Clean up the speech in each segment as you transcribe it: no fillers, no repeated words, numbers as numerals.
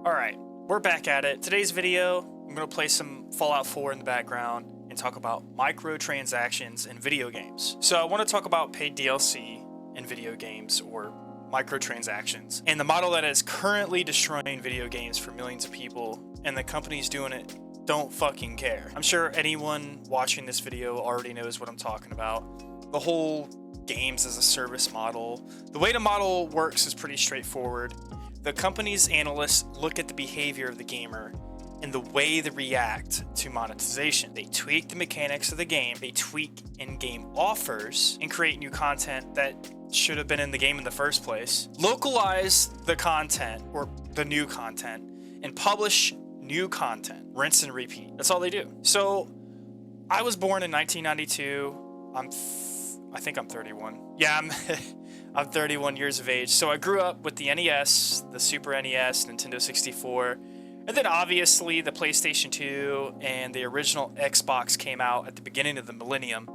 Alright, we're back at it. Today's video, I'm going to play some Fallout 4 in the background and talk about microtransactions in video games. So I want to talk about paid DLC in video games, or microtransactions, and the model that is currently destroying video games for millions of people, and the companies doing it don't fucking care. I'm sure anyone watching this video already knows what I'm talking about. The whole games as a service model. The way the model works is pretty straightforward. The company's analysts look at the behavior of the gamer and the way they react to monetization. They tweak the mechanics of the game, they tweak in-game offers, and create new content that should have been in the game in the first place. Localize the content, or the new content, and publish new content. Rinse and repeat. That's all they do. So, I was born in 1992. I think I'm 31. Yeah, I'm 31 years of age. So I grew up with the NES, the Super NES, Nintendo 64, and then obviously the PlayStation 2 and the original Xbox came out at the beginning of the millennium.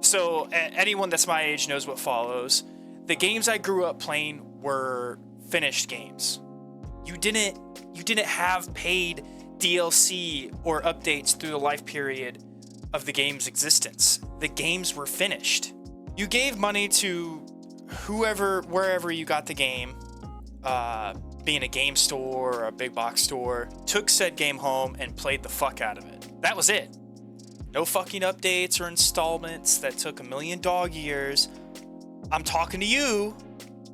So anyone that's my age knows what follows. The games I grew up playing were finished games. You didn't have paid DLC or updates through the life period of the game's existence. The games were finished. You gave money to wherever you got the game, being a game store or a big box store, took said game home and played the fuck out of it. That was it. No fucking updates or installments that took a million dog years. I'm talking to you,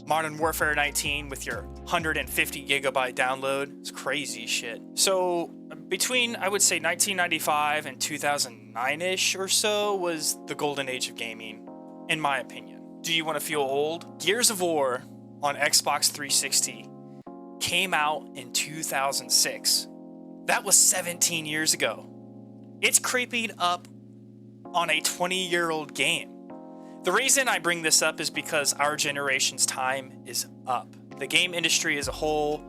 Modern Warfare 19, with your 150 gigabyte download. It's crazy shit. So between, I would say, 1995 and 2009-ish or so was the golden age of gaming, in my opinion. Do you want to feel old? Gears of War on Xbox 360 came out in 2006. That was 17 years ago. It's creeping up on a 20-year-old game. The reason I bring this up is because our generation's time is up. The game industry as a whole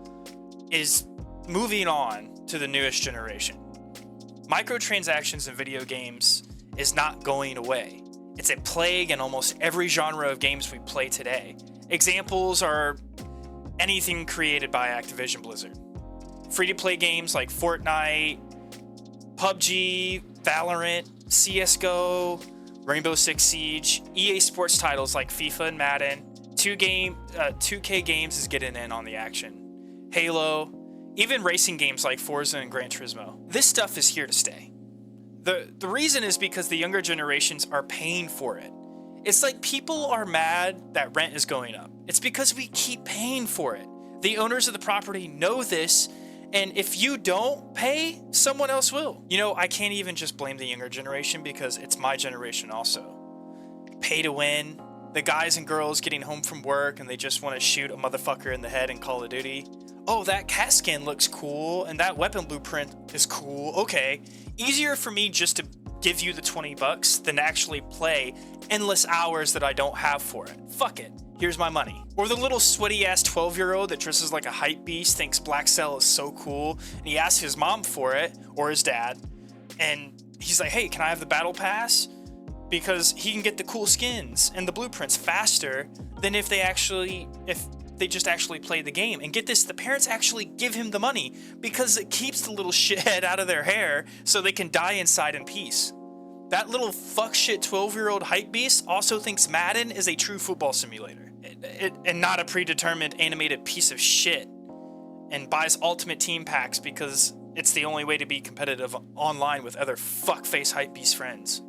is moving on to the newest generation. Microtransactions in video games is not going away. It's a plague in almost every genre of games we play today. Examples are anything created by Activision Blizzard. Free-to-play games like Fortnite, PUBG, Valorant, CSGO, Rainbow Six Siege, EA Sports titles like FIFA and Madden, 2K Games is getting in on the action, Halo, even racing games like Forza and Gran Turismo. This stuff is here to stay. The reason is because the younger generations are paying for it. It's like people are mad that rent is going up. It's because we keep paying for it. The owners of the property know this, and if you don't pay, someone else will. You know, I can't even just blame the younger generation because it's my generation also. Pay to win. The guys and girls getting home from work and they just want to shoot a motherfucker in the head in Call of Duty. Oh, that cat skin looks cool, and that weapon blueprint is cool. Okay, easier for me just to give you the $20 than actually play endless hours that I don't have for it. Fuck it, here's my money. Or the little sweaty-ass 12-year-old that dresses like a hype beast, thinks Black Cell is so cool, and he asks his mom for it, or his dad, and he's like, hey, can I have the battle pass? Because he can get the cool skins and the blueprints faster than if they just actually play the game. And get this, the parents actually give him the money because it keeps the little shithead out of their hair so they can die inside in peace. That little fuckshit 12-year-old hype beast also thinks Madden is a true football simulator and not a predetermined animated piece of shit, and buys Ultimate Team packs because it's the only way to be competitive online with other fuckface hype beast friends.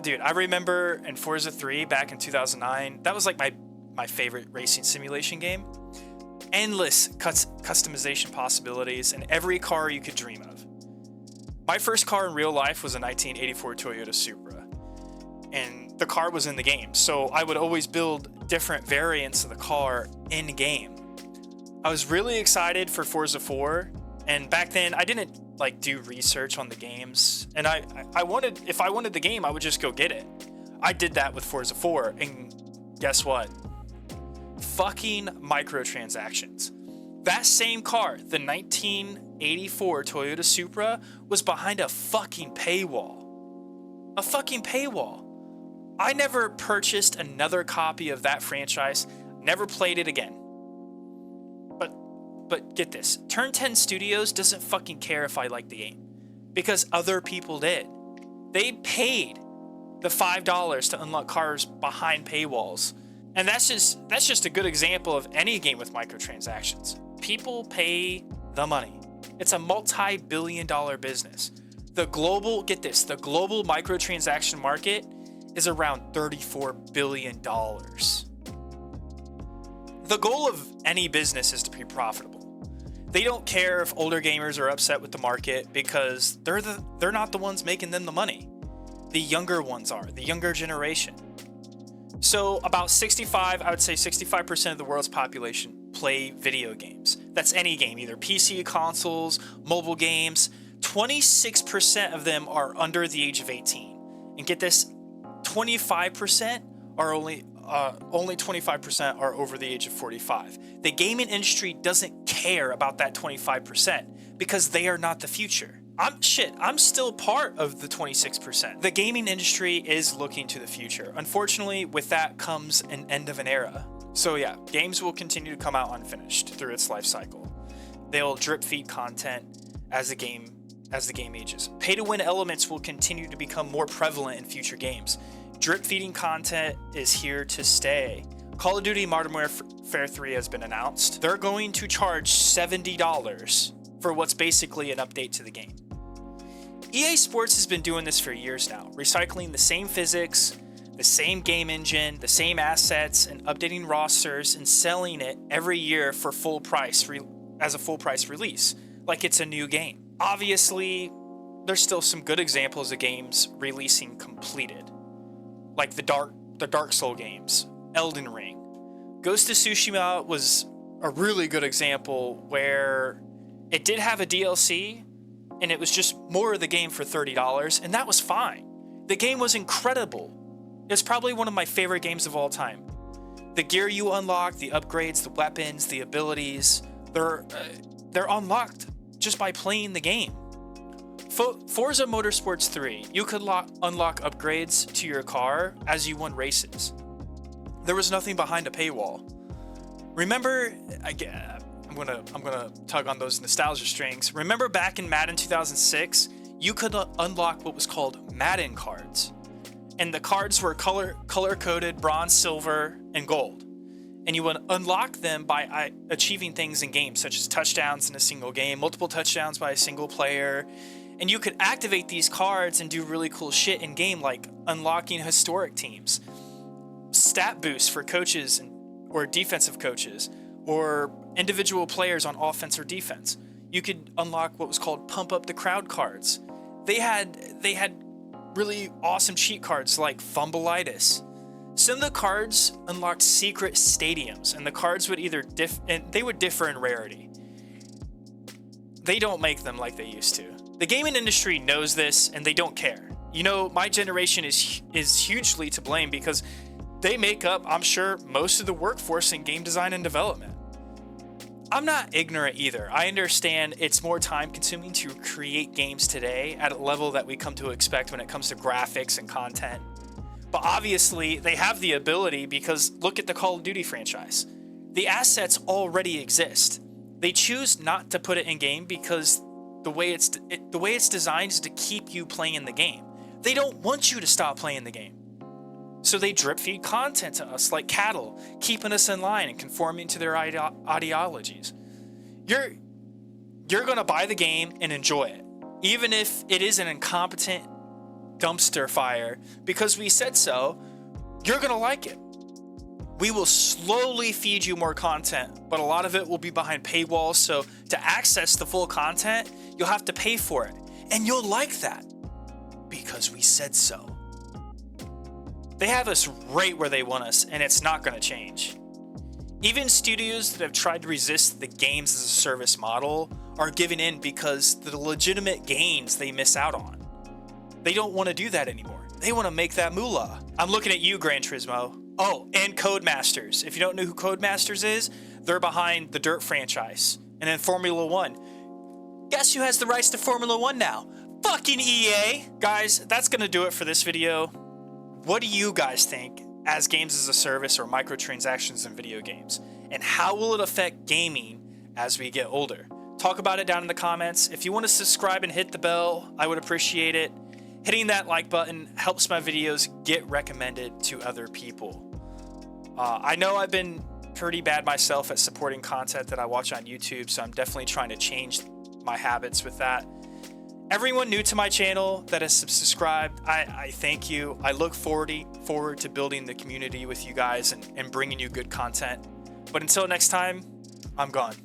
Dude, I remember in Forza 3 back in 2009, that was like my favorite racing simulation game. Endless customization possibilities in every car you could dream of. My first car in real life was a 1984 Toyota Supra, and the car was in the game, so I would always build different variants of the car in game. I was really excited for Forza 4, and back then I didn't like do research on the games, and if I wanted the game, I would just go get it. I did that with Forza 4, and guess what? Fucking microtransactions. That same car, the 1984 Toyota Supra, was behind a fucking paywall. A fucking paywall. I never purchased another copy of that franchise, never played it again. But But get this, Turn 10 Studios doesn't fucking care if I like the game, because other people did. They paid the $5 to unlock cars behind paywalls. And that's just a good example of any game with microtransactions. People pay the money. It's a multi-billion-dollar business. The global, get this, the global microtransaction market is around $34 billion. The goal of any business is to be profitable. They don't care if older gamers are upset with the market because they're not the ones making them the money. The younger ones are, the younger generation. So about 65% of the world's population play video games. That's any game, either PC, consoles, mobile games. 26% of them are under the age of 18. And get this, 25% are only 25% are over the age of 45. The gaming industry doesn't care about that 25% because they are not the future. I'm still part of the 26%. The gaming industry is looking to the future. Unfortunately, with that comes an end of an era. So yeah, games will continue to come out unfinished through its life cycle. They'll drip feed content as the game ages. Pay-to-win elements will continue to become more prevalent in future games. Drip feeding content is here to stay. Call of Duty Modern Warfare 3 has been announced. They're going to charge $70 for what's basically an update to the game. EA Sports has been doing this for years now, recycling the same physics, the same game engine, the same assets, and updating rosters and selling it every year for full price as a full price release, like it's a new game. Obviously, there's still some good examples of games releasing completed, like the Dark Souls games, Elden Ring. Ghost of Tsushima was a really good example where it did have a DLC, and it was just more of the game for $30, and that was fine. The game was incredible. It's probably one of my favorite games of all time. The gear you unlock, the upgrades, the weapons, the abilities, they're unlocked just by playing the game. Forza Motorsports 3, you could unlock upgrades to your car as you won races. There was nothing behind a paywall. Remember, I'm gonna tug on those nostalgia strings. Remember back in Madden 2006, you could unlock what was called Madden cards, and the cards were color-coded bronze, silver, and gold. And you would unlock them by achieving things in games, such as touchdowns in a single game, multiple touchdowns by a single player. And you could activate these cards and do really cool shit in game, like unlocking historic teams, stat boosts for coaches or defensive coaches, or individual players on offense or defense. You could unlock what was called pump up the crowd cards. They had really awesome cheat cards like Fumbleitis. Some of the cards unlocked secret stadiums, and the cards would differ in rarity. They don't make them like they used to. The gaming industry knows this, and they don't care. You know, my generation is hugely to blame because they make up, I'm sure, most of the workforce in game design and development. I'm not ignorant either. I understand it's more time consuming to create games today at a level that we come to expect when it comes to graphics and content. But obviously, they have the ability because look at the Call of Duty franchise. The assets already exist. They choose not to put it in game because the way it's designed is to keep you playing the game. They don't want you to stop playing the game. So they drip feed content to us like cattle, keeping us in line and conforming to their ideologies. You're going to buy the game and enjoy it, even if it is an incompetent dumpster fire, because we said so. You're going to like it. We will slowly feed you more content, but a lot of it will be behind paywalls, so to access the full content, you'll have to pay for it. And you'll like that, because we said so. They have us right where they want us, and it's not going to change. Even studios that have tried to resist the games as a service model are giving in because the legitimate gains they miss out on. They don't want to do that anymore. They want to make that moolah. I'm looking at you, Gran Turismo. Oh, and Codemasters. If you don't know who Codemasters is, they're behind the Dirt franchise. And then Formula One. Guess who has the rights to Formula One now? Fucking EA! Guys, that's going to do it for this video. What do you guys think as games as a service or microtransactions in video games? And how will it affect gaming as we get older. Talk about it down in the comments. If you want to subscribe and hit the bell, I would appreciate it. Hitting that like button helps my videos get recommended to other people. I know I've been pretty bad myself at supporting content that I watch on YouTube, so I'm definitely trying to change my habits with that. Everyone new to my channel that has subscribed, I thank you. I look forward to building the community with you guys and bringing you good content. But until next time, I'm gone.